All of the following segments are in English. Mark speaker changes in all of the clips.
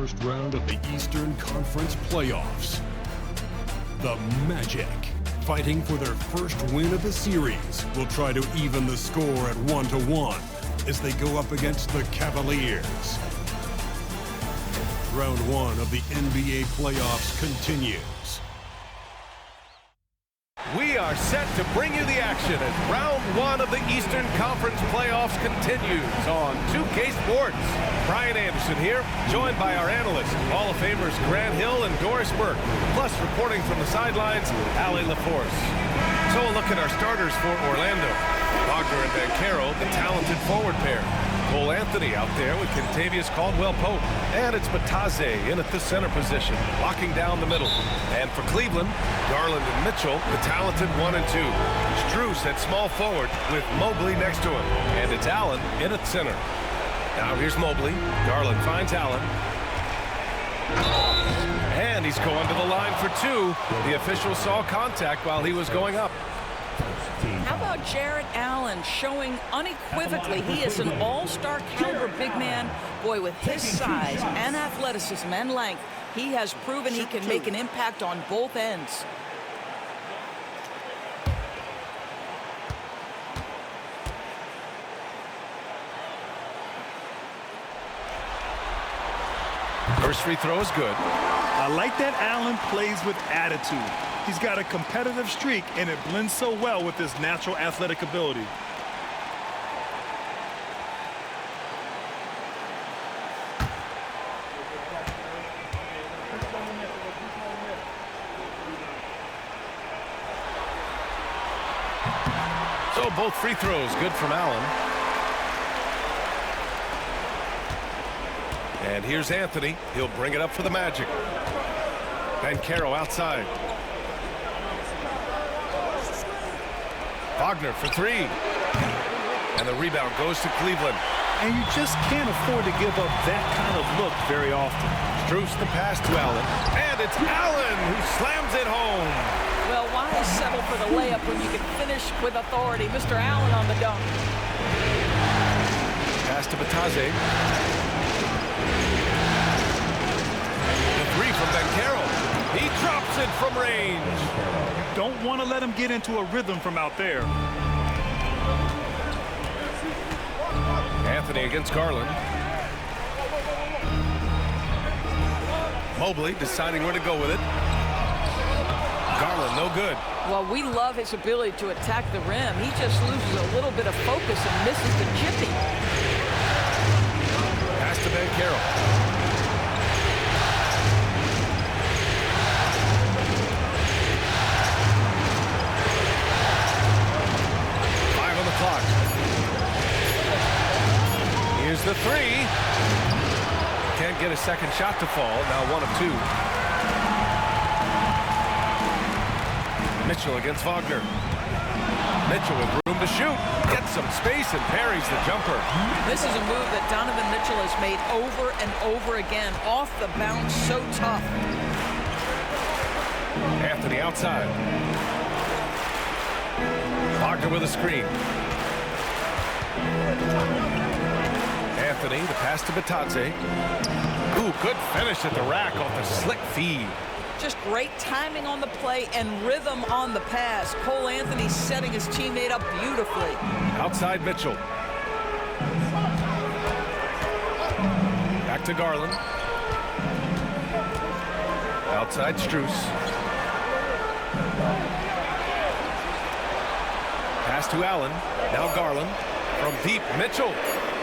Speaker 1: first round of the Eastern Conference playoffs. The Magic, fighting for their first win of the series, will try to even the score at 1-1 as they go up against the Cavaliers. Round 1 of the NBA playoffs continues.
Speaker 2: We are set to bring you the action as round 1 of the Eastern Conference playoffs continues on 2K Sports. Brian Anderson here, joined by our analysts, Hall of Famers Grant Hill and Doris Burke, plus reporting from the sidelines, Allie LaForce. So a look at our starters for Orlando. Wagner and Banchero, the talented forward pair. Cole Anthony out there with Kentavious Caldwell-Pope. And it's Batadze in at the center position, locking down the middle. And for Cleveland, Garland and Mitchell, the talented 1 and 2. Strus at small forward with Mobley next to him. And it's Allen in at center. Now here's Mobley. Garland finds Allen. And he's going to the line for 2. The official saw contact while he was going up.
Speaker 3: How about Jarrett Allen showing unequivocally he is an all-star caliber big man? Boy, with his size and athleticism and length, he has proven he can make an impact on both ends.
Speaker 2: First free throw is good.
Speaker 4: I like that Allen plays with attitude. He's got a competitive streak, and it blends so well with his natural athletic ability.
Speaker 2: So both free throws good from Allen. And here's Anthony. He'll bring it up for the Magic. Banchero outside. Wagner for 3. And the rebound goes to Cleveland.
Speaker 4: And you just can't afford to give up that kind of look very often.
Speaker 2: Strus the pass to Allen. And it's Allen who slams it home.
Speaker 3: Well, why settle for the layup when you can finish with authority? Mr. Allen on the dunk.
Speaker 2: Pass to Batadze. The 3 from Banchero. He drops it from range.
Speaker 4: Don't want to let him get into a rhythm from out there.
Speaker 2: Anthony against Garland. Mobley deciding where to go with it. Garland, no good.
Speaker 3: Well, we love his ability to attack the rim. He just loses a little bit of focus and misses the chipping.
Speaker 2: Pass to Banchero. Clock. Here's the 3. Can't get a second shot to fall. Now 1 of 2. Mitchell against Wagner. Mitchell with room to shoot. Gets some space and parries the jumper.
Speaker 3: This is a move that Donovan Mitchell has made over and over again. Off the bounce, so tough.
Speaker 2: Anthony outside. Wagner with a screen. Anthony, the pass to Batadze. Ooh, good finish at the rack off the slick feed.
Speaker 3: Just great timing on the play and rhythm on the pass. Cole Anthony setting his teammate up beautifully.
Speaker 2: Outside Mitchell. Back to Garland. Outside Strus. Pass to Allen. Now Garland. From deep, Mitchell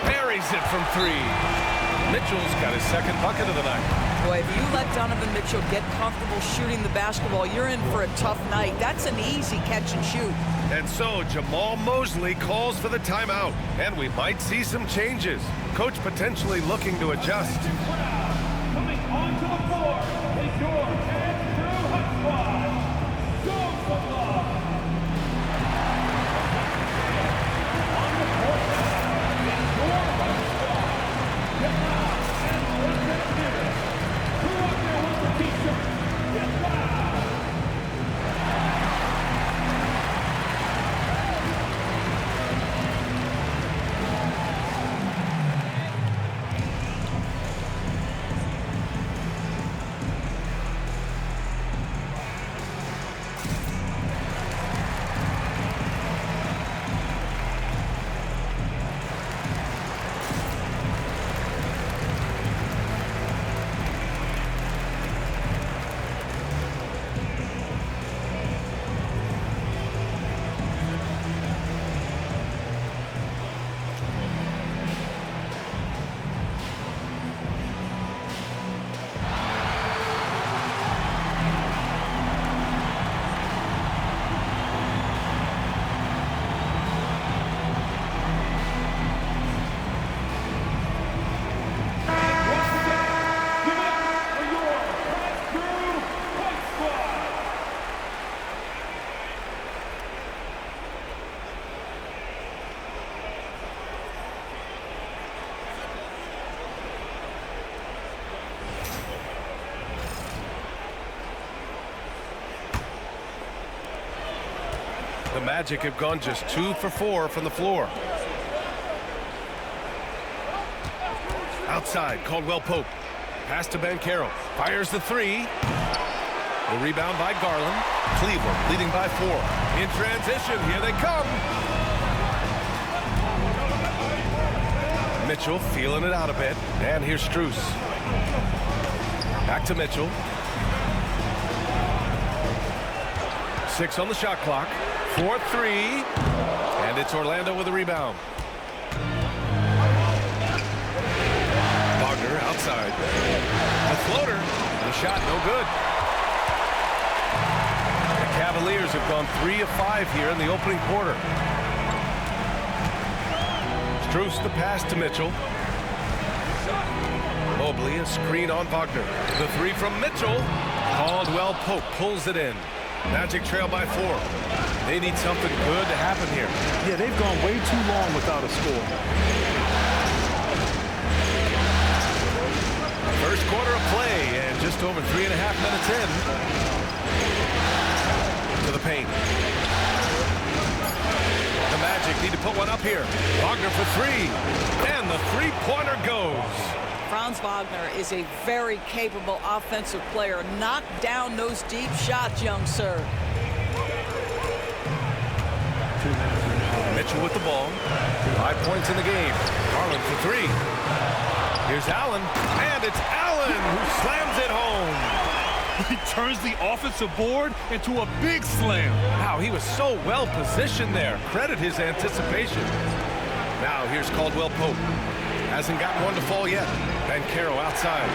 Speaker 2: buries it from 3. Mitchell's got his second bucket of the night.
Speaker 3: Boy, if you let Donovan Mitchell get comfortable shooting the basketball, you're in for a tough night. That's an easy catch and shoot.
Speaker 2: And so Jamal Mosley calls for the timeout, and we might see some changes. Coach potentially looking to adjust.
Speaker 5: Coming onto the floor is your Andrew Hut Squad. Go for love.
Speaker 2: The Magic have gone just 2 for 4 from the floor. Outside, Caldwell Pope. Pass to Banchero. Fires the 3. The rebound by Garland. Cleveland leading by 4. In transition, here they come. Mitchell feeling it out a bit. And here's Strus. Back to Mitchell. 6 on the shot clock. 4-3. And it's Orlando with a rebound. Wagner outside. The floater. The shot no good. The Cavaliers have gone 3 of 5 here in the opening quarter. Strus the pass to Mitchell. Mobley a screen on Wagner. The 3 from Mitchell. Caldwell Pope pulls it in. Magic trail by 4. They need something good to happen here.
Speaker 4: Yeah, they've gone way too long without a score.
Speaker 2: First quarter of play and just over 3.5 minutes in. To the paint. The Magic need to put one up here. Wagner for 3. And the three-pointer goes.
Speaker 3: Franz Wagner is a very capable offensive player. Knock down those deep shots, young sir.
Speaker 2: Mitchell with the ball. 5 points in the game. Garland for 3. Here's Allen. And it's Allen who slams it home.
Speaker 4: He turns the offensive board into a big slam.
Speaker 2: Wow, he was so well positioned there. Credit his anticipation. Now here's Caldwell Pope. Hasn't gotten one to fall yet. Banchero outside.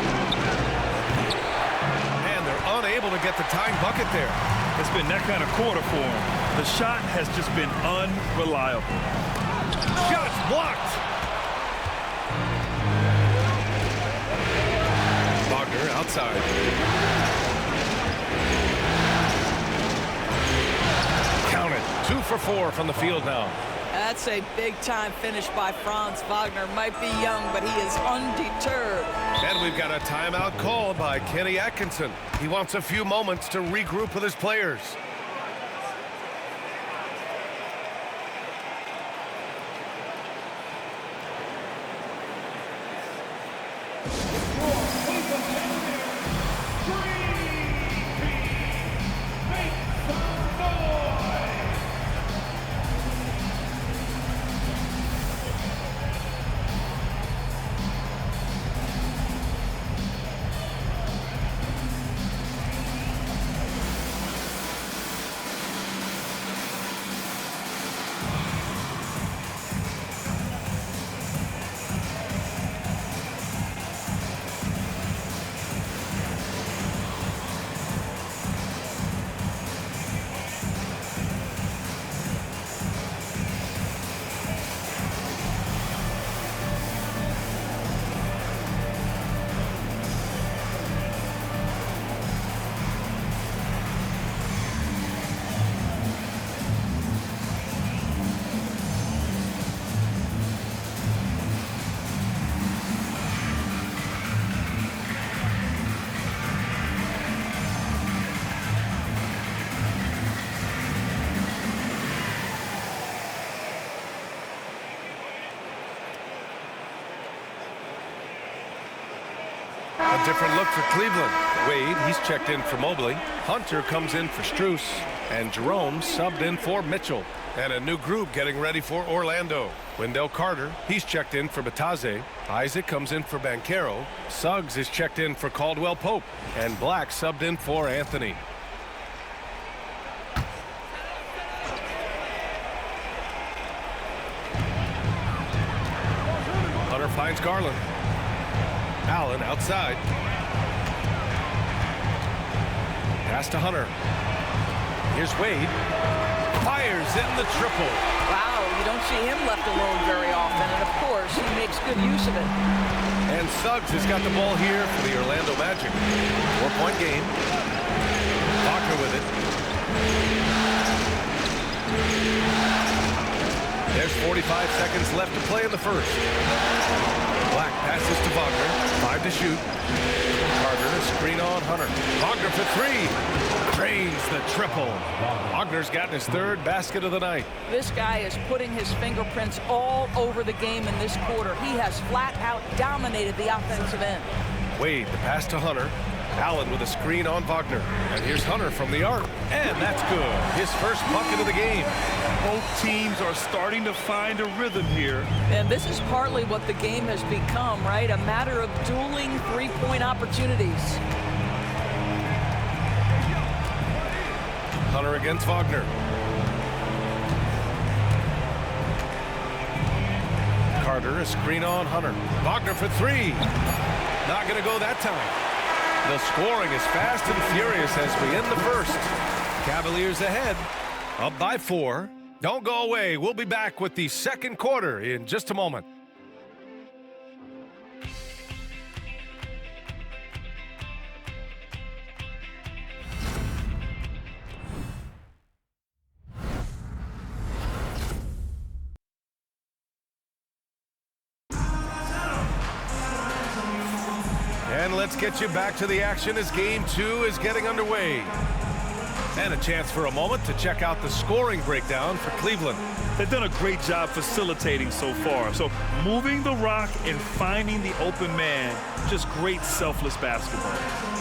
Speaker 2: And they're unable to get the tying bucket there.
Speaker 4: It's been that kind of quarter for him. The shot has just been unreliable.
Speaker 2: Shots blocked. Wagner outside. Count it. 2 for 4 from the field now.
Speaker 3: That's a big-time finish by Franz Wagner. Might be young, but he is undeterred.
Speaker 2: And we've got a timeout called by Kenny Atkinson. He wants a few moments to regroup with his players. A different look for Cleveland. Wade, he's checked in for Mobley. Hunter comes in for Strus. And Jerome subbed in for Mitchell. And a new group getting ready for Orlando. Wendell Carter, he's checked in for Bataze. Isaac comes in for Banchero. Suggs is checked in for Caldwell Pope. And Black subbed in for Anthony. Hunter finds Garland. Allen outside. Pass to Hunter. Here's Wade. Fires in the triple.
Speaker 3: Wow, you don't see him left alone very often, and of course, he makes good use of it.
Speaker 2: And Suggs has got the ball here for the Orlando Magic. 4-point game. Wagner with it. There's 45 seconds left to play in the first. Black passes to Wagner. 5 to shoot. Carter, a screen on Hunter. Wagner for 3. drains the triple. Wagner's gotten his third basket of the night.
Speaker 3: This guy is putting his fingerprints all over the game in this quarter. He has flat out dominated the offensive end.
Speaker 2: Wade, the pass to Hunter. Allen with a screen on Wagner. And here's Hunter from the arc. And that's good. His first bucket of the game.
Speaker 4: Both teams are starting to find a rhythm here.
Speaker 3: And this is partly what the game has become, right? A matter of dueling three-point opportunities.
Speaker 2: Hunter against Wagner. Carter, a screen on Hunter. Wagner for three. Not going to go that time. The scoring is fast and furious as we end the first. Cavaliers ahead, up by 4. Don't go away. We'll be back with the second quarter in just a moment. And let's get you back to the action as game 2 is getting underway. And a chance for a moment to check out the scoring breakdown for Cleveland.
Speaker 4: They've done a great job facilitating so far. So moving the rock and finding the open man, just great selfless basketball.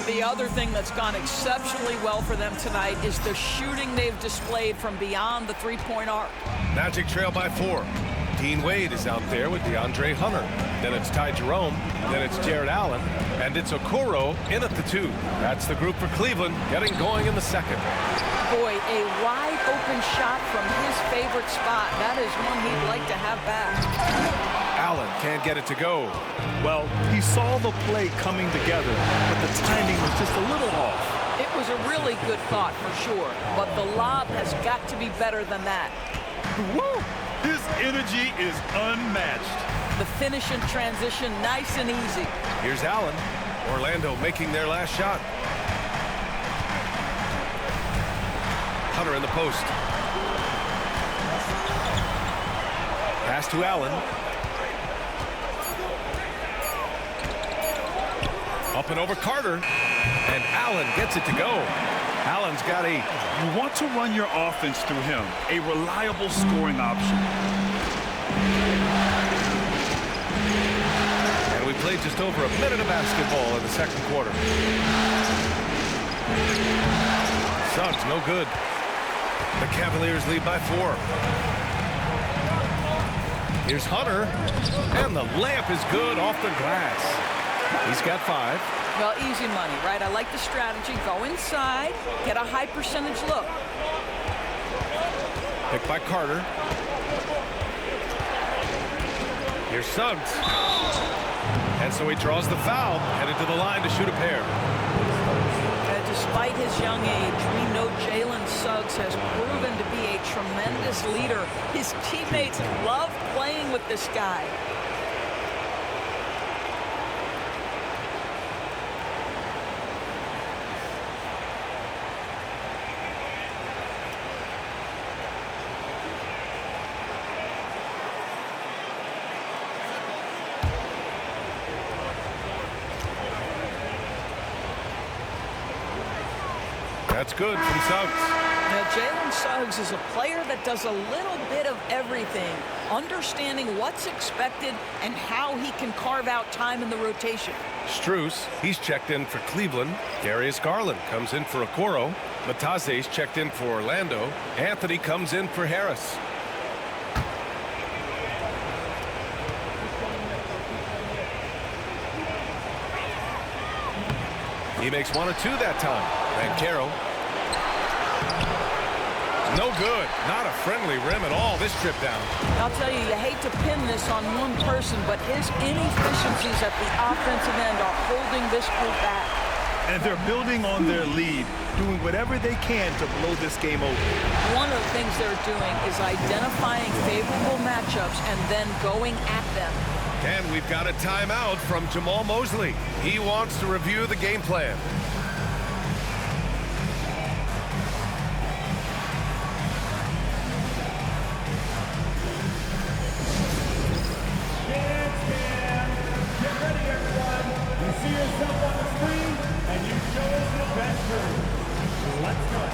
Speaker 3: The other thing that's gone exceptionally well for them tonight is the shooting they've displayed from beyond the three-point arc.
Speaker 2: Magic trail by 4. Dean Wade is out there with DeAndre Hunter. Then it's Ty Jerome. Then it's Jared Allen. And it's Okoro in at the 2. That's the group for Cleveland getting going in the second.
Speaker 3: Boy, a wide open shot from his favorite spot. That is one he'd like to have back.
Speaker 2: Allen can't get it to go.
Speaker 4: Well, he saw the play coming together, but the timing was just a little off.
Speaker 3: It was a really good thought for sure, but the lob has got to be better than that.
Speaker 4: Woo! His energy is unmatched.
Speaker 3: The finish in transition, nice and easy.
Speaker 2: Here's Allen. Orlando making their last shot. Hunter in the post. Pass to Allen. Up and over Carter. And Allen gets it to go. Allen's got a...
Speaker 4: You want to run your offense through him, a reliable scoring option.
Speaker 2: And we played just over a minute of basketball in the second quarter. Suggs, no good. The Cavaliers lead by 4. Here's Hunter. And the layup is good off the glass. He's got 5.
Speaker 3: Well, easy money, right? I like the strategy. Go inside, get a high percentage look.
Speaker 2: Picked by Carter. Here's Suggs. And so he draws the foul, headed to the line to shoot a pair.
Speaker 3: Despite his young age, we know Jalen Suggs has proven to be a tremendous leader. His teammates love playing with this guy.
Speaker 2: That's good from Suggs.
Speaker 3: Now, Jalen Suggs is a player that does a little bit of everything, understanding what's expected and how he can carve out time in the rotation.
Speaker 2: Strus, he's checked in for Cleveland. Darius Garland comes in for Okoro. Matase's checked in for Orlando. Anthony comes in for Harris. He makes 1 or 2 that time. And Caro. No good. Not a friendly rim at all this trip down.
Speaker 3: I'll tell you, you hate to pin this on one person, but his inefficiencies at the offensive end are holding this group back.
Speaker 4: And they're building on their lead, doing whatever they can to blow this game open.
Speaker 3: One of the things they're doing is identifying favorable matchups and then going at them.
Speaker 2: And we've got a timeout from Jamal Mosley. He wants to review the game plan.
Speaker 5: Get ready, everyone. You see yourself on the screen, and you chose the best room. Let's go.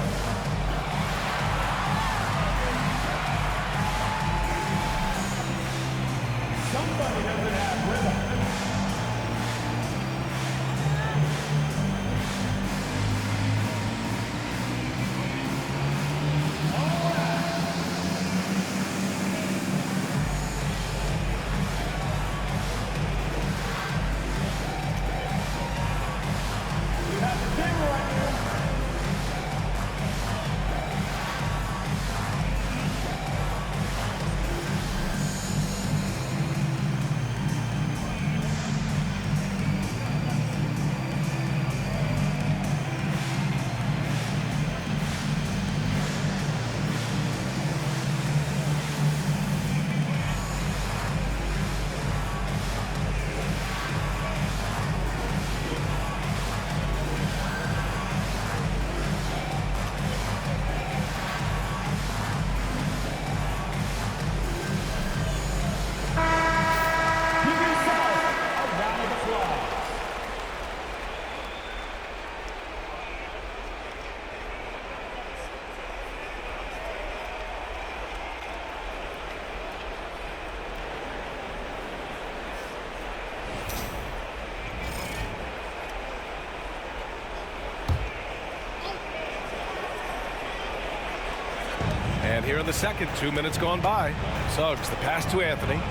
Speaker 2: And here in the second, 2 minutes gone by. Suggs, the pass to Anthony.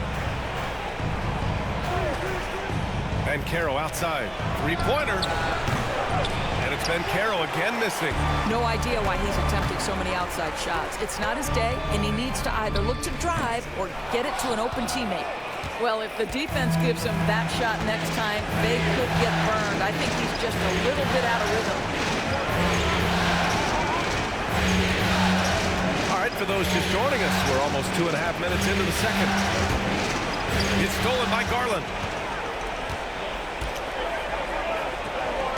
Speaker 2: Caro outside. Three-pointer. And it's Caro again missing.
Speaker 3: No idea why he's attempting so many outside shots. It's not his day, and he needs to either look to drive or get it to an open teammate. Well, if the defense gives him that shot next time, they could get burned. I think he's just a little bit out of rhythm.
Speaker 2: All right, for those just joining us, we're almost 2.5 minutes into the second. It's stolen by Garland.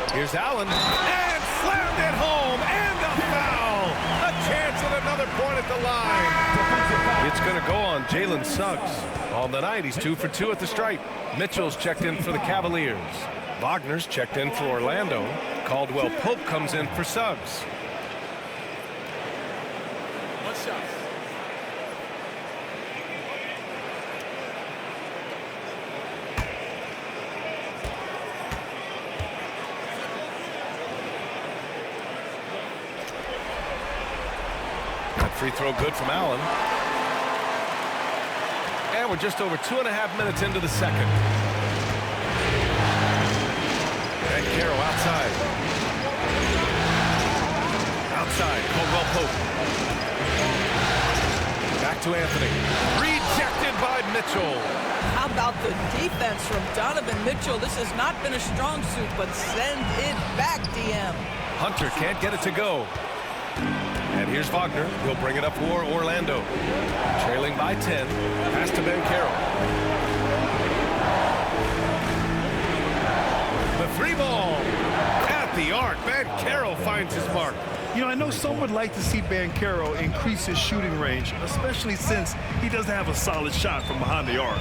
Speaker 2: Here's Allen, and slammed it home, and a foul! A chance at another point at the line. It's going to go on Jalen Suggs. On the night, he's 2 for 2 at the stripe. Mitchell's checked in for the Cavaliers. Wagner's checked in for Orlando. Caldwell Pope comes in for Suggs.
Speaker 6: One shot.
Speaker 2: Free throw good from Allen. And we're just over 2.5 minutes into the second. And Caro outside. Outside, Caldwell Pope. Back to Anthony. Rejected by Mitchell.
Speaker 3: How about the defense from Donovan Mitchell? This has not been a strong suit, but send it back, DM.
Speaker 2: Hunter can't get it to go. And here's Wagner. He'll bring it up for Orlando. Trailing by 10. Pass to Caro. The three ball at the arc. Caro finds his mark.
Speaker 4: You know, I know some would like to see Caro increase his shooting range, especially since he doesn't have a solid shot from behind the arc.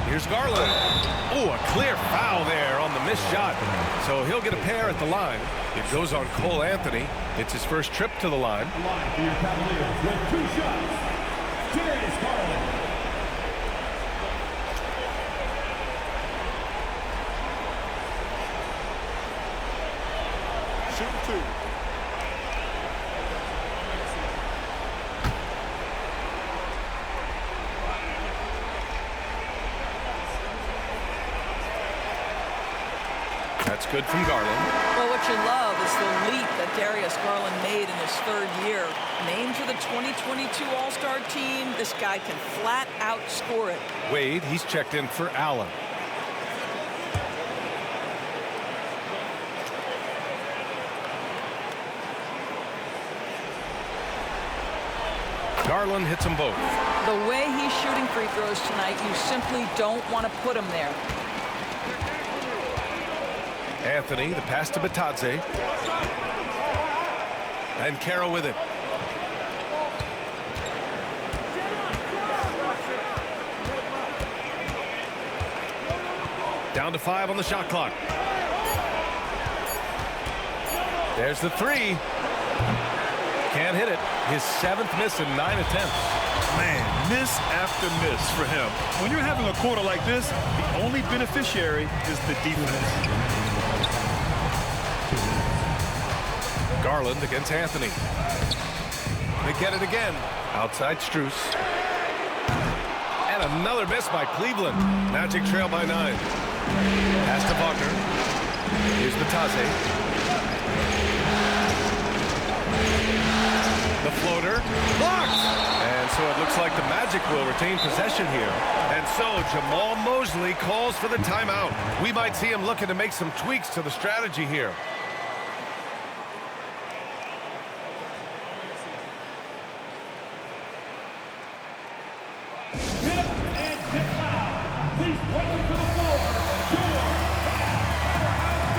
Speaker 2: Here's Garland. Oh, a clear foul there on the missed shot. So he'll get a pair at the line. It goes on Cole Anthony. It's his first trip to the line.
Speaker 5: The line for your Cavaliers with 2 shots. Darius Garland.
Speaker 6: Shooting 2.
Speaker 2: That's good from Garland.
Speaker 3: Well, what you love is the leap that Darius Garland made in his 3rd year. Named to the 2022 All-Star team, this guy can flat out score it.
Speaker 2: Wade, he's checked in for Allen. Garland hits them both.
Speaker 3: The way he's shooting free throws tonight, you simply don't want to put him there.
Speaker 2: Anthony, the pass to Batadze. And Caro with it. Down to 5 on the shot clock. There's the 3. Can't hit it. His 7th miss in 9 attempts.
Speaker 4: Man, miss after miss for him. When you're having a quarter like this, the only beneficiary is the defense.
Speaker 2: Garland against Anthony. They get it again. Outside Strus. And another miss by Cleveland. Magic trail by 9. Pass to Wagner. Here's Batadze. The floater. Blocked! And so it looks like the Magic will retain possession here. And so Jamal Mosley calls for the timeout. We might see him looking to make some tweaks to the strategy here.
Speaker 5: Please welcome to the floor, your powerhouse team.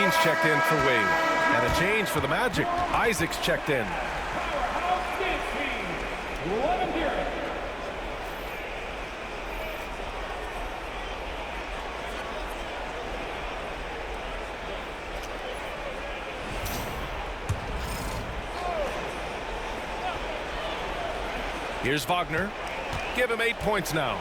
Speaker 2: Green's checked in for Wade. And a change for the Magic. Isaac's checked in.
Speaker 5: Powerhouse dance team. Let him hear it.
Speaker 2: Here's Wagner. Give him 8 points now.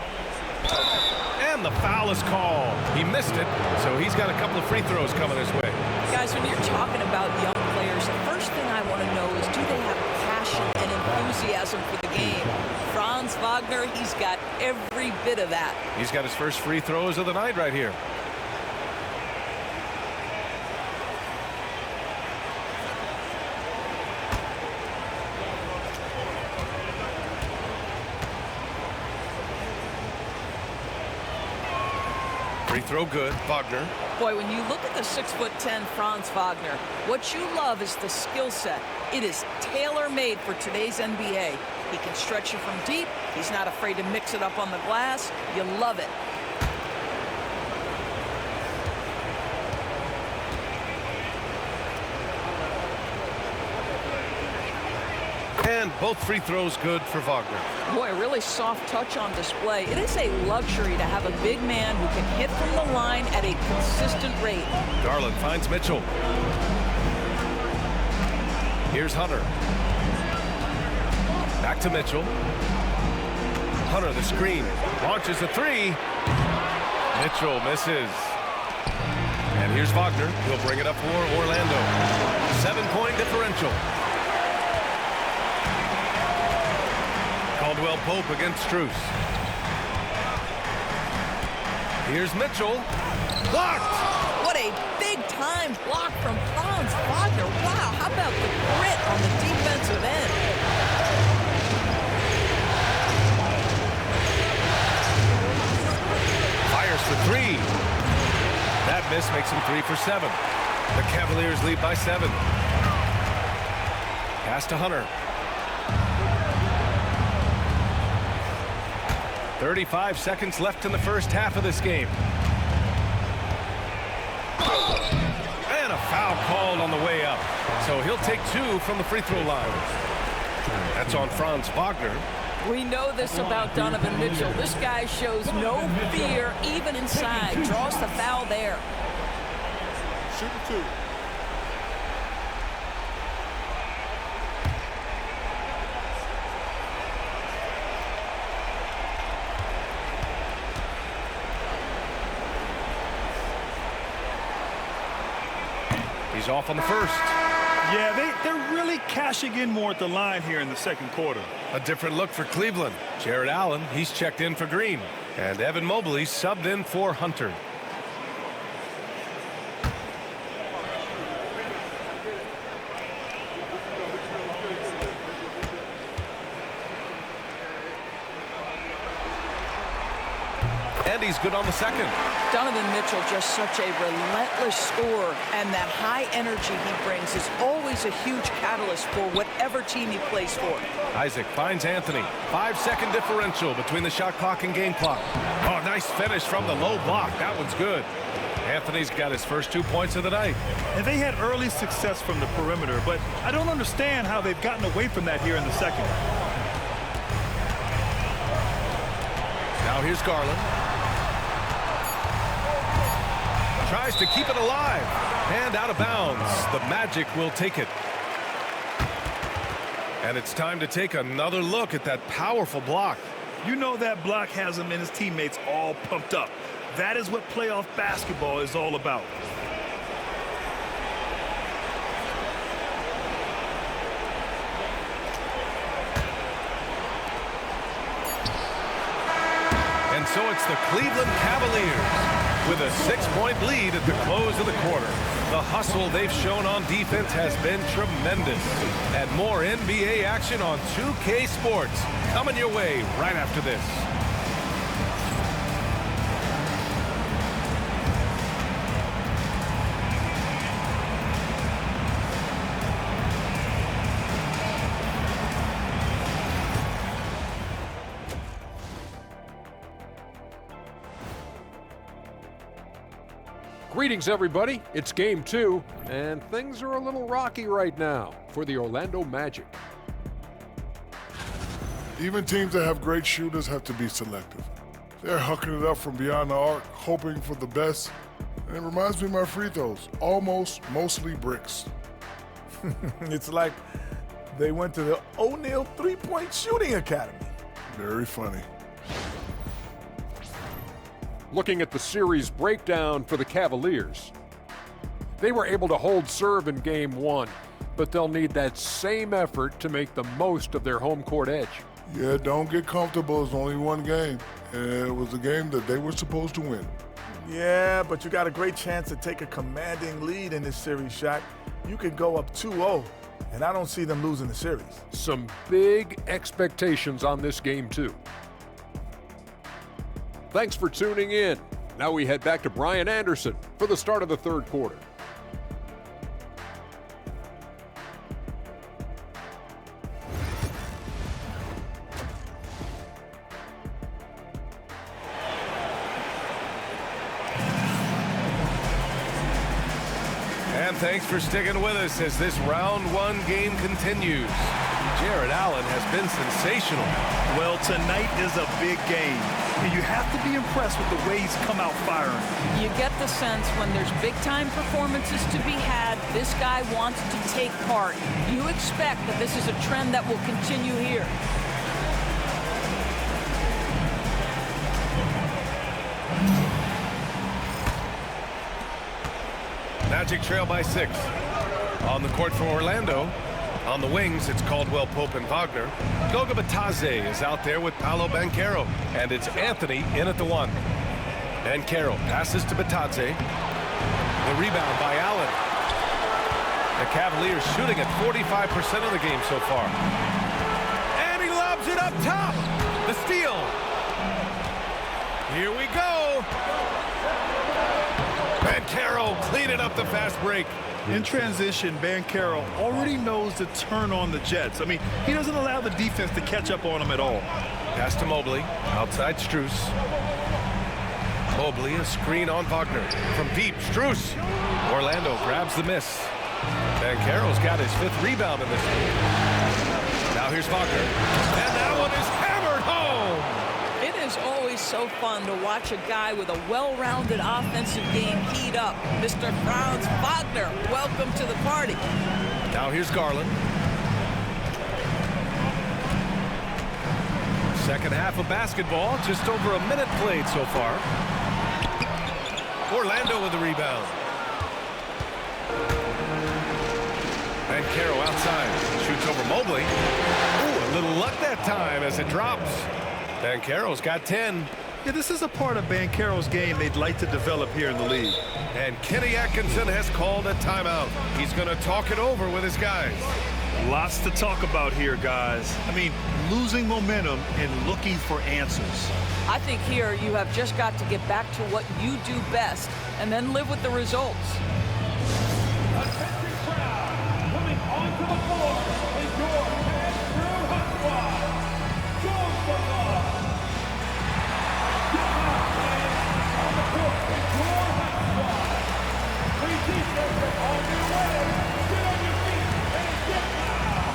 Speaker 2: And the foul is called. He missed it, so he's got a couple of free throws coming his way.
Speaker 3: Guys, when you're talking about young players, the first thing I want to know is, do they have passion and enthusiasm for the game? Franz Wagner, he's got every bit of that.
Speaker 2: He's got his first free throws of the night right here. Free throw good, Wagner.
Speaker 3: Boy, when you look at the 6'10" Franz Wagner, what you love is the skill set. It is tailor-made for today's NBA. He can stretch you from deep. He's not afraid to mix it up on the glass. You love it.
Speaker 2: And both free throws good for Wagner.
Speaker 3: Boy, a really soft touch on display. It is a luxury to have a big man who can hit from the line at a consistent rate.
Speaker 2: Garland finds Mitchell. Here's Hunter. Back to Mitchell. Hunter, the screen. Launches a three. Mitchell misses. And here's Wagner. He'll bring it up for Orlando. 7-point differential. Caldwell Pope against Strus. Here's Mitchell. Blocked!
Speaker 3: What a big-time block from Franz Wagner. Wow, how about the grit on the defensive end?
Speaker 2: Fires for three. That miss makes him 3 for 7. The Cavaliers lead by 7. Pass to Hunter. 35 seconds left in the first half of this game. And a foul called on the way up. So he'll take 2 from the free throw line. That's on Franz Wagner.
Speaker 3: We know this about Donovan Mitchell. This guy shows no fear, even inside. Draws the foul there.
Speaker 6: Shooting 2.
Speaker 2: He's off on the first.
Speaker 4: Yeah, they're really cashing in more at the line here in the second quarter.
Speaker 2: A different look for Cleveland. Jared Allen, he's checked in for Green. And Evan Mobley subbed in for Hunter. And he's good on the second.
Speaker 3: Donovan Mitchell, just such a relentless scorer, and that high energy he brings is always a huge catalyst for whatever team he plays for.
Speaker 2: Isaac finds Anthony. 5-second differential between the shot clock and game clock. Oh, nice finish from the low block. That one's good. Anthony's got his first 2 points of the night.
Speaker 4: And they had early success from the perimeter, but I don't understand how they've gotten away from that here in the second.
Speaker 2: Now here's Garland. Tries to keep it alive. And out of bounds. The Magic will take it. And it's time to take another look at that powerful block.
Speaker 4: You know that block has him and his teammates all pumped up. That is what playoff basketball is all about.
Speaker 2: And so it's the Cleveland Cavaliers with a 6-point lead at the close of the quarter. The hustle they've shown on defense has been tremendous. And more NBA action on 2K Sports coming your way right after this.
Speaker 7: Greetings, everybody. It's Game 2, and things are a little rocky right now for the Orlando Magic.
Speaker 6: Even teams that have great shooters have to be selective. They're hucking it up from beyond the arc, hoping for the best. And it reminds me of my free throws, mostly bricks.
Speaker 8: It's like they went to the O'Neal three-point shooting academy.
Speaker 6: Very funny.
Speaker 7: Looking at the series breakdown for the Cavaliers. They were able to hold serve in Game 1, but they'll need that same effort to make the most of their home court edge.
Speaker 6: Yeah, don't get comfortable. It's only one game. And it was a game that they were supposed to win.
Speaker 8: Yeah, but you got a great chance to take a commanding lead in this series, Shaq. You could go up 2-0, and I don't see them losing the series.
Speaker 7: Some big expectations on this game, too. Thanks for tuning in. Now we head back to Brian Anderson for the start of the third quarter.
Speaker 2: And thanks for sticking with us as this round 1 game continues. Jarrett Allen has been sensational.
Speaker 4: Well, tonight is a big game, and you have to be impressed with the way he's come out firing.
Speaker 3: You get the sense when there's big-time performances to be had, this guy wants to take part. You expect that this is a trend that will continue here.
Speaker 2: Magic trail by 6. On the court for Orlando. On the wings, it's Caldwell Pope and Wagner. Goga Bitadze is out there with Paolo Banchero. And it's Anthony in at the 1. Banchero passes to Bitadze. The rebound by Allen. The Cavaliers shooting at 45% of the game so far. And he lobs it up top. The steal. Here we go. Banchero cleaning up the fast break.
Speaker 4: In transition, Banchero already knows to turn on the Jets. I mean, he doesn't allow the defense to catch up on him at all.
Speaker 2: Pass to Mobley, outside Strus. Mobley, a screen on Wagner. From deep, Strus. Orlando grabs the miss. Banchero's got his 5th rebound in this one. Now here's Wagner. And that one is hammered home.
Speaker 3: It is always so fun to watch a guy with a well-rounded offensive game heat up. Mr. Franz Wagner, welcome to the party.
Speaker 2: Now here's Garland. Second half of basketball, just over a minute played so far. Orlando with the rebound. Banchero outside, shoots over Mobley. Ooh, a little luck that time as it drops. Banchero's got 10.
Speaker 4: Yeah, this is a part of Banchero's game they'd like to develop here in the league.
Speaker 2: And Kenny Atkinson has called a timeout. He's going to talk it over with his guys.
Speaker 4: Lots to talk about here, guys. I mean, losing momentum and looking for answers.
Speaker 3: I think here you have just got to get back to what you do best and then live with the results.
Speaker 5: Attention crowd, coming onto the floor is your head through hot squad. Join the love. On the court is your hot squad. Three defense are on your way. Get on your feet and get loud.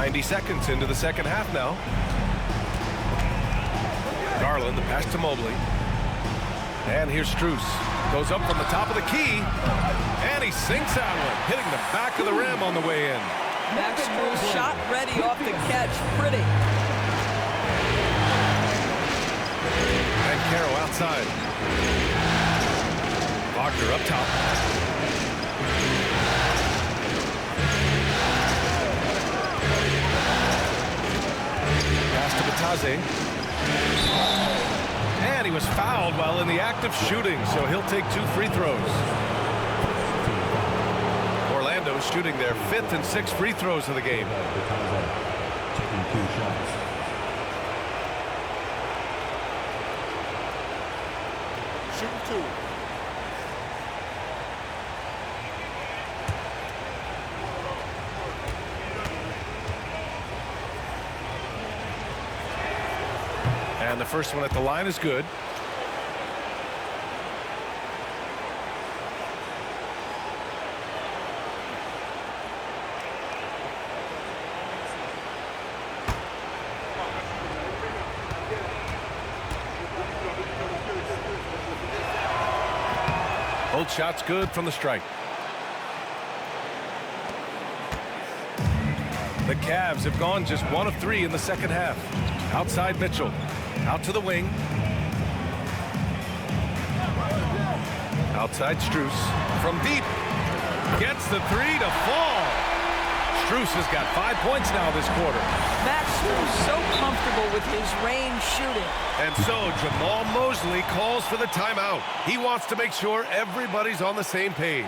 Speaker 2: 90 seconds into the second half now. Garland, the pass to Mobley. And here's Strus. Goes up from the top of the key. And he sinks that one, hitting the back of the rim on the way in.
Speaker 3: Max Strus shot ready off the catch. Pretty.
Speaker 2: And Caro outside. Wagner up top. Pass to Batase. And he was fouled while in the act of shooting, so he'll take 2 free throws. Orlando shooting their 5th and 6th free throws of the game.
Speaker 5: Taking 2 shots.
Speaker 6: Shooting 2.
Speaker 2: And the first one at the line is good. Both shots good from the strike. The Cavs have gone just 1 of 3 in the second half. Outside Mitchell. Out to the wing. Outside Strus. From deep. Gets the 3 to fall. Strus has got 5 points now this quarter.
Speaker 3: Max Strus so comfortable with his range shooting.
Speaker 2: And so Jamal Mosley calls for the timeout. He wants to make sure everybody's on the same page.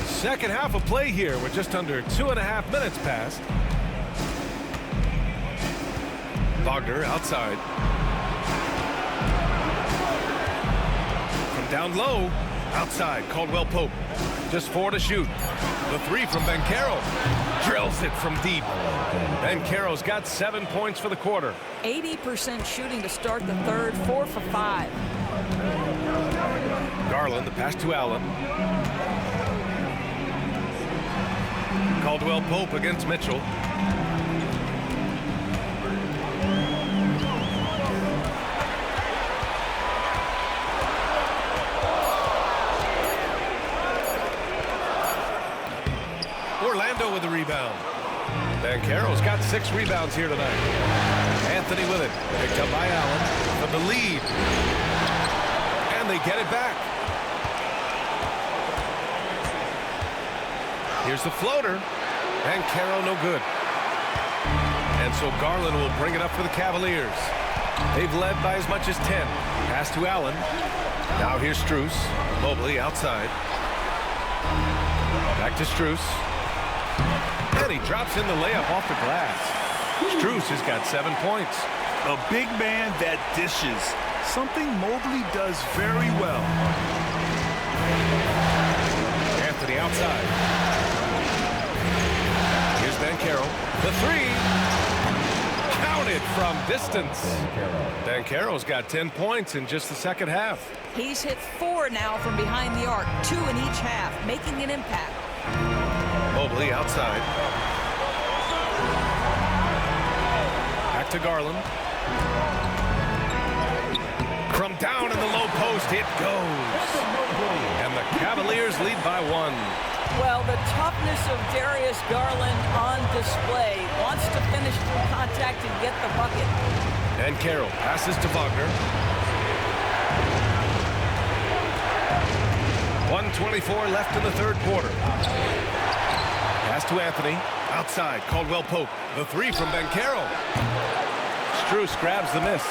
Speaker 2: Second half of play here with just under 2.5 minutes passed. Wagner outside. From down low, outside, Caldwell Pope. Just 4 to shoot. The 3 from Banchero. Drills it from deep. Banchero's got 7 points for the quarter.
Speaker 3: 80% shooting to start the third, 4 for 5.
Speaker 2: Garland, the pass to Allen. Caldwell Pope against Mitchell. Orlando with the rebound. Banchero's got 6 rebounds here tonight. Anthony with it. Picked up by Allen for the lead. And they get it back. Here's the floater. Banchero no good. And so Garland will bring it up for the Cavaliers. They've led by as much as 10. Pass to Allen. Now here's Strus. Mobley outside. Back to Strus. And he drops in the layup off the glass. Strus has got 7 points.
Speaker 4: A big man that dishes, something Mobley does very well.
Speaker 2: Anthony outside. Here's Banchero. The three. Counted from distance. Banchero's got 10 points in just the second half.
Speaker 3: He's hit 4 now from behind the arc, 2 in each half, making an impact.
Speaker 2: Mobley outside. Back to Garland. From down in the low post, it goes. And the Cavaliers lead by 1.
Speaker 3: Well, the toughness of Darius Garland on display. Wants to finish through contact and get the bucket.
Speaker 2: And Carroll passes to Wagner. 1:24 left in the third quarter. Pass to Anthony. Outside, Caldwell Pope. The three from Banchero. Strus grabs the miss.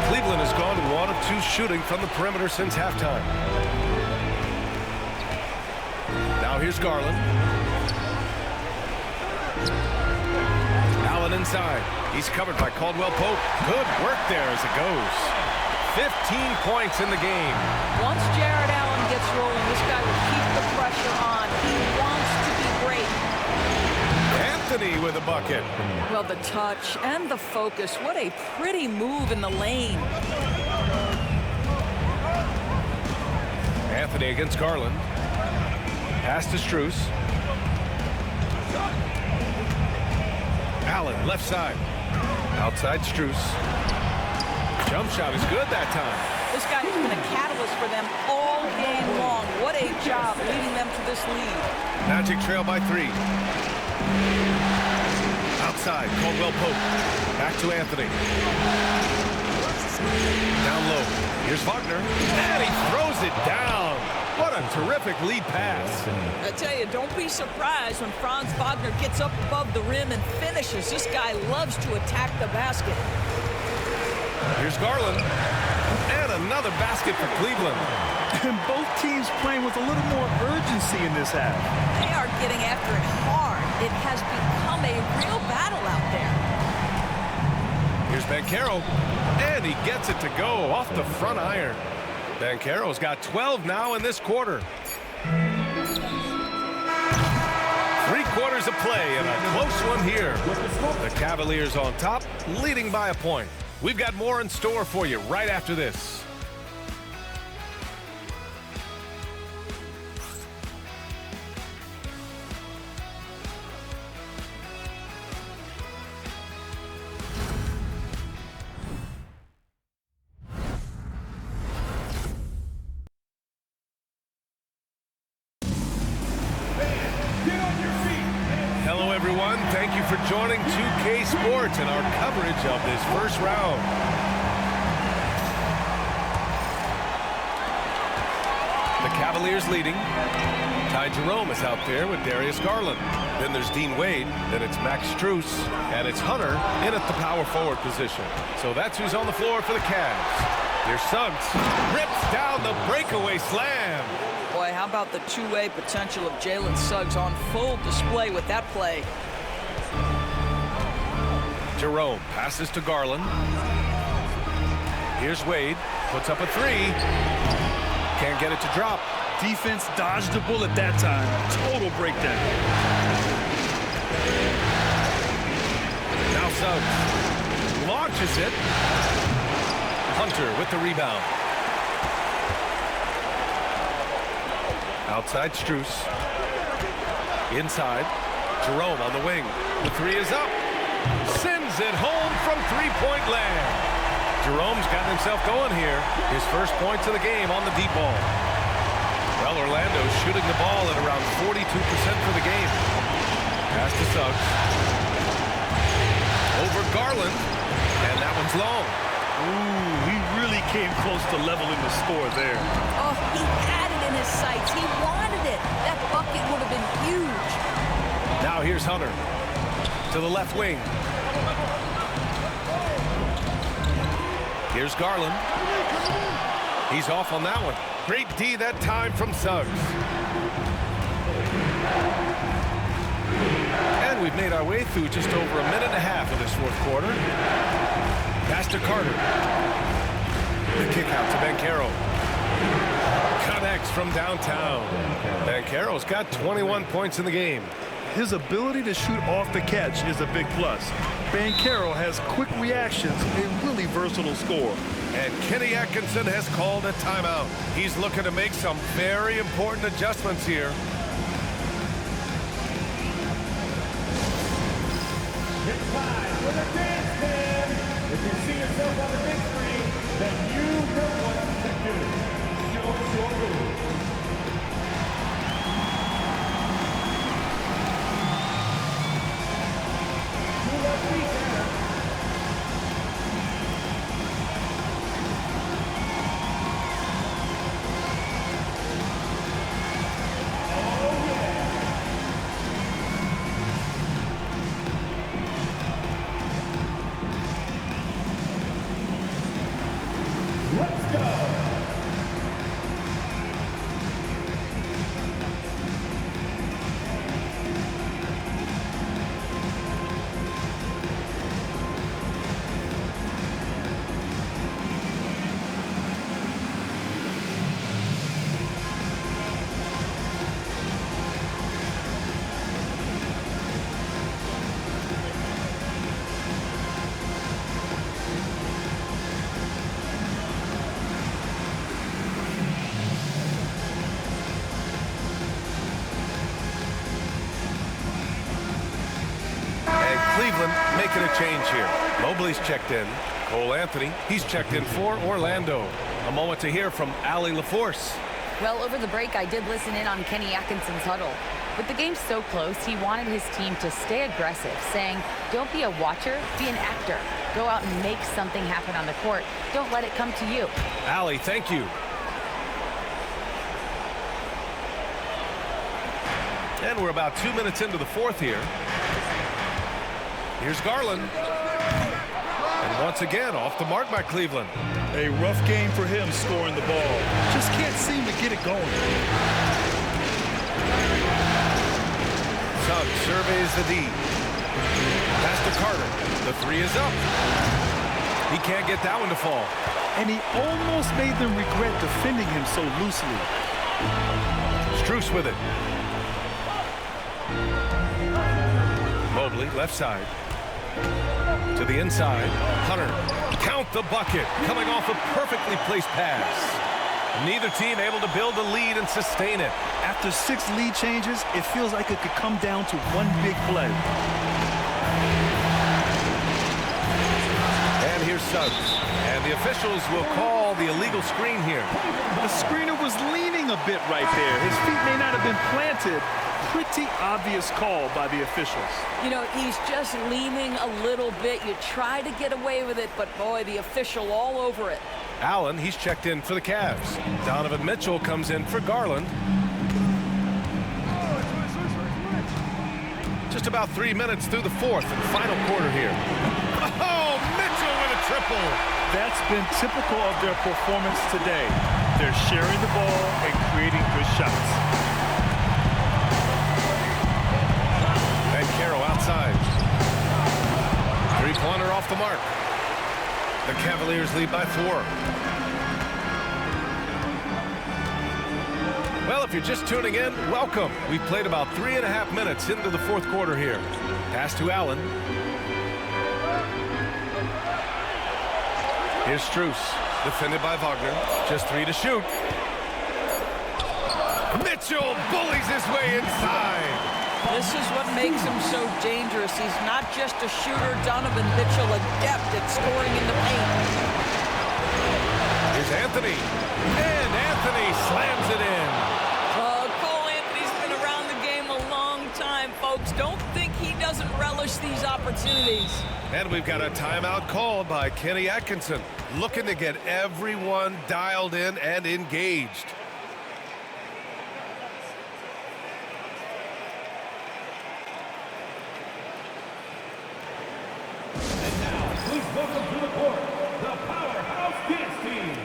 Speaker 2: Cleveland has gone to 1 of 2 shooting from the perimeter since halftime. Now here's Garland. Allen inside. He's covered by Caldwell Pope. Good work there as it goes. 15 points in the game.
Speaker 3: Once Jared Allen gets rolling, this guy will keep the pressure on. He wants to be great.
Speaker 2: Anthony with a bucket.
Speaker 3: Well, the touch and the focus. What a pretty move in the lane.
Speaker 2: Anthony against Garland. Pass to Strus. Allen left side. Outside Strus. Jump shot is good that time.
Speaker 3: This guy has been a catalyst for them all game long. What a job leading them to this lead.
Speaker 2: Magic trail by 3. Outside, Caldwell Pope. Back to Anthony. Down low. Here's Wagner. And he throws it down. What a terrific lead pass.
Speaker 3: I tell you, don't be surprised when Franz Wagner gets up above the rim and finishes. This guy loves to attack the basket.
Speaker 2: Here's Garland. And another basket for Cleveland.
Speaker 4: And both teams playing with a little more urgency in this half.
Speaker 3: They are getting after it hard. It has become a real battle out there.
Speaker 2: Here's Banchero. And he gets it to go off the front iron. Banchero's got 12 now in this quarter. 3 quarters of play and a close one here. The Cavaliers on top, leading by a point. We've got more in store for you right after this. Hello, everyone. Thank you for joining 2K Sports and our coverage of this first round. The Cavaliers leading. Ty Jerome is out there with Darius Garland. Then there's Dean Wade. Then it's Max Strus. And it's Hunter in at the power forward position. So that's who's on the floor for the Cavs. Here's Suggs. Rips down the breakaway slam.
Speaker 3: Boy, how about the two-way potential of Jalen Suggs on full display with that play.
Speaker 2: Jerome passes to Garland. Here's Wade. Puts up a 3. Can't get it to drop.
Speaker 4: Defense dodged the bullet that time. Total breakdown.
Speaker 2: Now Suggs launches it. Hunter with the rebound. Outside Strus. Inside. Jerome on the wing. The 3 is up. Sends it home from three-point land. Jerome's gotten himself going here. His first points of the game on the deep ball. Well, Orlando's shooting the ball at around 42% for the game. Pass to Suggs. Over Garland. And that one's long.
Speaker 4: Ooh, he really came close to leveling the score there.
Speaker 3: Oh, he had it in his sights. He wanted it. That bucket would have been huge.
Speaker 2: Now here's Hunter to the left wing. Here's Garland. He's off on that one. Great D that time from Suggs. And we've made our way through just over a minute and a half of this fourth quarter. Pass to Carter. The kick out to Banchero. Connects from downtown. Banchero's got 21 points in the game.
Speaker 4: His ability to shoot off the catch is a big plus. Banchero has quick reactions, a really versatile scorer.
Speaker 2: And Kenny Atkinson has called a timeout. He's looking to make some very important adjustments here.
Speaker 5: It's time for the dance band. If you see yourself on the big screen, then you know what to do. Show us your move. Move up, feet down. Oh, yeah. Let's go.
Speaker 2: Cleveland making a change here. Mobley's checked in. Cole Anthony, he's checked in for Orlando. A moment to hear from Allie LaForce.
Speaker 9: Well, over the break, I did listen in on Kenny Atkinson's huddle. With the game so close, he wanted his team to stay aggressive, saying, don't be a watcher, be an actor. Go out and make something happen on the court. Don't let it come to you.
Speaker 2: Allie, thank you. And we're about 2 minutes into the fourth here. Here's Garland. And once again, off the mark by Cleveland.
Speaker 4: A rough game for him scoring the ball. Just can't seem to get it going.
Speaker 2: Suggs surveys the D. Pass to Carter. The three is up. He can't get that one to fall.
Speaker 4: And he almost made them regret defending him so loosely.
Speaker 2: Strus with it. Mobley, left side. To the inside. Hunter. Count the bucket. Coming off a perfectly placed pass. Neither team able to build a lead and sustain it.
Speaker 4: After 6 lead changes, it feels like it could come down to one big play.
Speaker 2: And here's Suggs. And the officials will call the illegal screen here.
Speaker 4: The screener was leaning a bit right there. His feet may not have been planted. Pretty obvious call by the officials.
Speaker 3: You know, he's just leaning a little bit. You try to get away with it, but boy, the official all over it.
Speaker 2: Allen, he's checked in for the Cavs. Donovan Mitchell comes in for Garland. Just about 3 minutes through the fourth and final quarter here. Oh, Mitchell with a triple.
Speaker 4: That's been typical of their performance today. They're sharing the ball and creating good shots.
Speaker 2: Banchero outside. Three-pointer off the mark. The Cavaliers lead by 4. Well, if you're just tuning in, welcome. We've played about 3.5 minutes into the fourth quarter here. Pass to Allen. Here's Strus, defended by Wagner. Just 3 to shoot. Mitchell bullies his way inside.
Speaker 3: This is what makes him so dangerous. He's not just a shooter. Donovan Mitchell, adept at scoring in the paint.
Speaker 2: Here's Anthony. And Anthony slams it in.
Speaker 3: Cole Anthony's been around the game a long time, folks. Don't think he doesn't relish these opportunities.
Speaker 2: And we've got a timeout called by Kenny Atkinson, looking to get everyone dialed in and engaged.
Speaker 5: Welcome to the court, the Powerhouse Dance Team.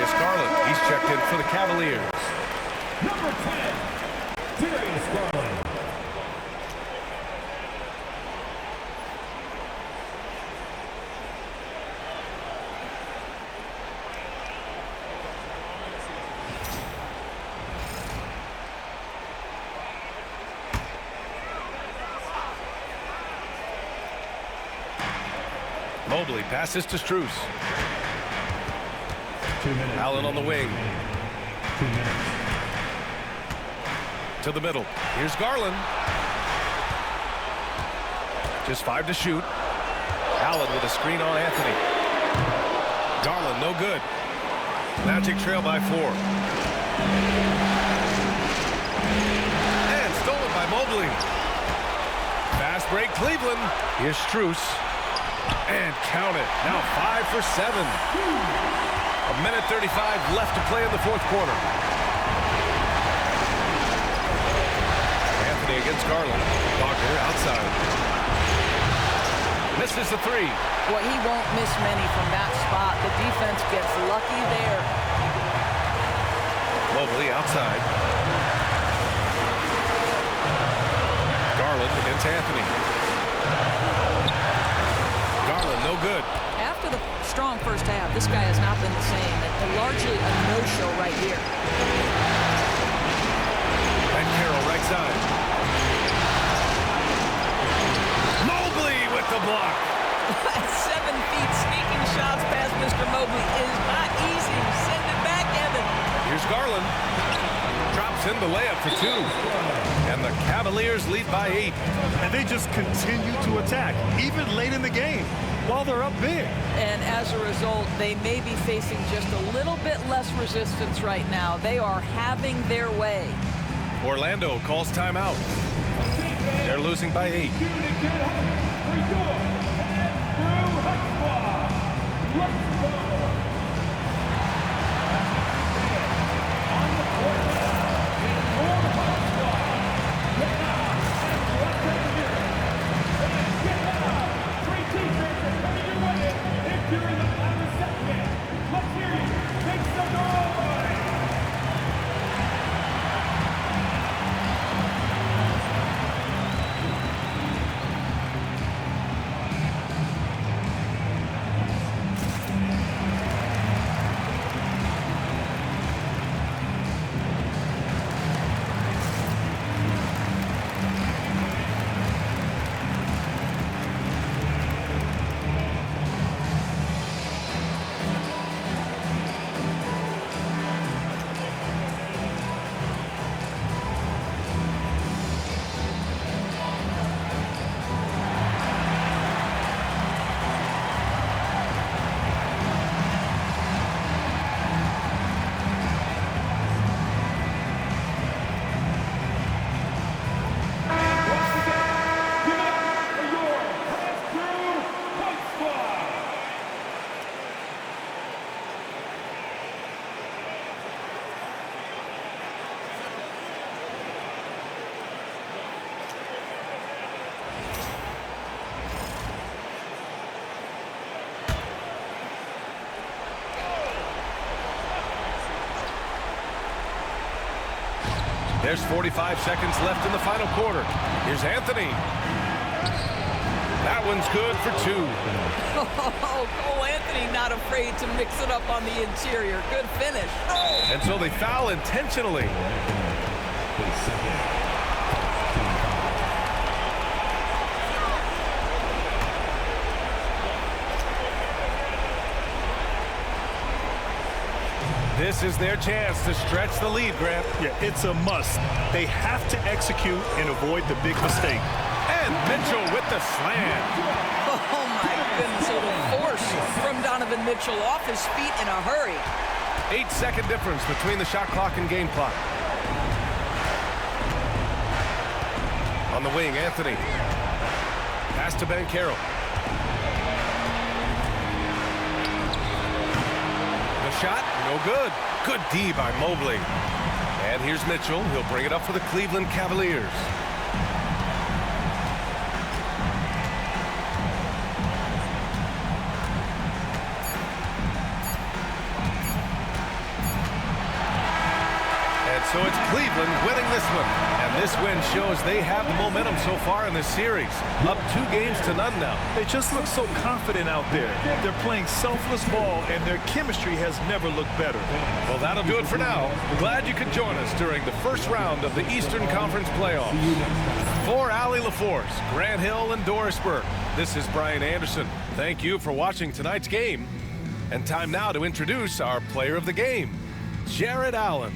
Speaker 2: Darius Garland. He's checked in for the Cavaliers.
Speaker 5: Number 10, Darius Garland.
Speaker 2: Mobley passes to Strus.
Speaker 5: 2 minutes.
Speaker 2: Allen on the wing.
Speaker 5: 2 minutes.
Speaker 2: To the middle. Here's Garland. Just 5 to shoot. Allen with a screen on Anthony. Garland no good. Magic trail by 4. And stolen by Mobley. Fast break Cleveland. Here's Strus. And count it. Now 5 for 7. A minute 35 left to play in the fourth quarter. Anthony against Garland. Wagner outside. Misses the 3.
Speaker 3: Well, he won't miss many from that spot. The defense gets lucky there.
Speaker 2: Mobley outside. Garland against Anthony. Garland no good.
Speaker 3: After the strong first half, this guy has not been the same. And largely a no-show right here.
Speaker 2: And Carroll right side. Mobley with the block.
Speaker 3: 7 feet sneaking shots past Mr. Mobley is not easy. Send it back, Evan.
Speaker 2: Here's Garland. Drops in the layup for 2. And the Cavaliers lead by 8.
Speaker 4: And they just continue to attack, even late in the game, while they're up big.
Speaker 3: And as a result, they may be facing just a little bit less resistance right now. They are having their way.
Speaker 2: Orlando calls timeout. They're losing by 8. There's 45 seconds left in the final quarter. Here's Anthony. That one's good for 2.
Speaker 3: Oh, Cole Anthony not afraid to mix it up on the interior. Good finish.
Speaker 2: And so they foul intentionally. This is their chance to stretch the lead, Grant.
Speaker 4: Yeah, it's a must. They have to execute and avoid the big mistake.
Speaker 2: And Mitchell with the slam.
Speaker 3: Oh, my goodness. A little force from Donovan Mitchell off his feet in a hurry.
Speaker 2: 8-second difference between the shot clock and game clock. On the wing, Anthony. Pass to Ben Carroll. The shot, no good. Good D by Mobley. And here's Mitchell. He'll bring it up for the Cleveland Cavaliers. So it's Cleveland winning this one. And this win shows they have the momentum so far in this series. Up 2-0 now.
Speaker 4: They just look so confident out there. They're playing selfless ball, and their chemistry has never looked better.
Speaker 2: Well, that'll do it for now. Glad you could join us during the first round of the Eastern Conference playoffs. For Allie LaForce, Grant Hill, and Dorisburg, this is Brian Anderson. Thank you for watching tonight's game. And time now to introduce our player of the game, Jared Allen.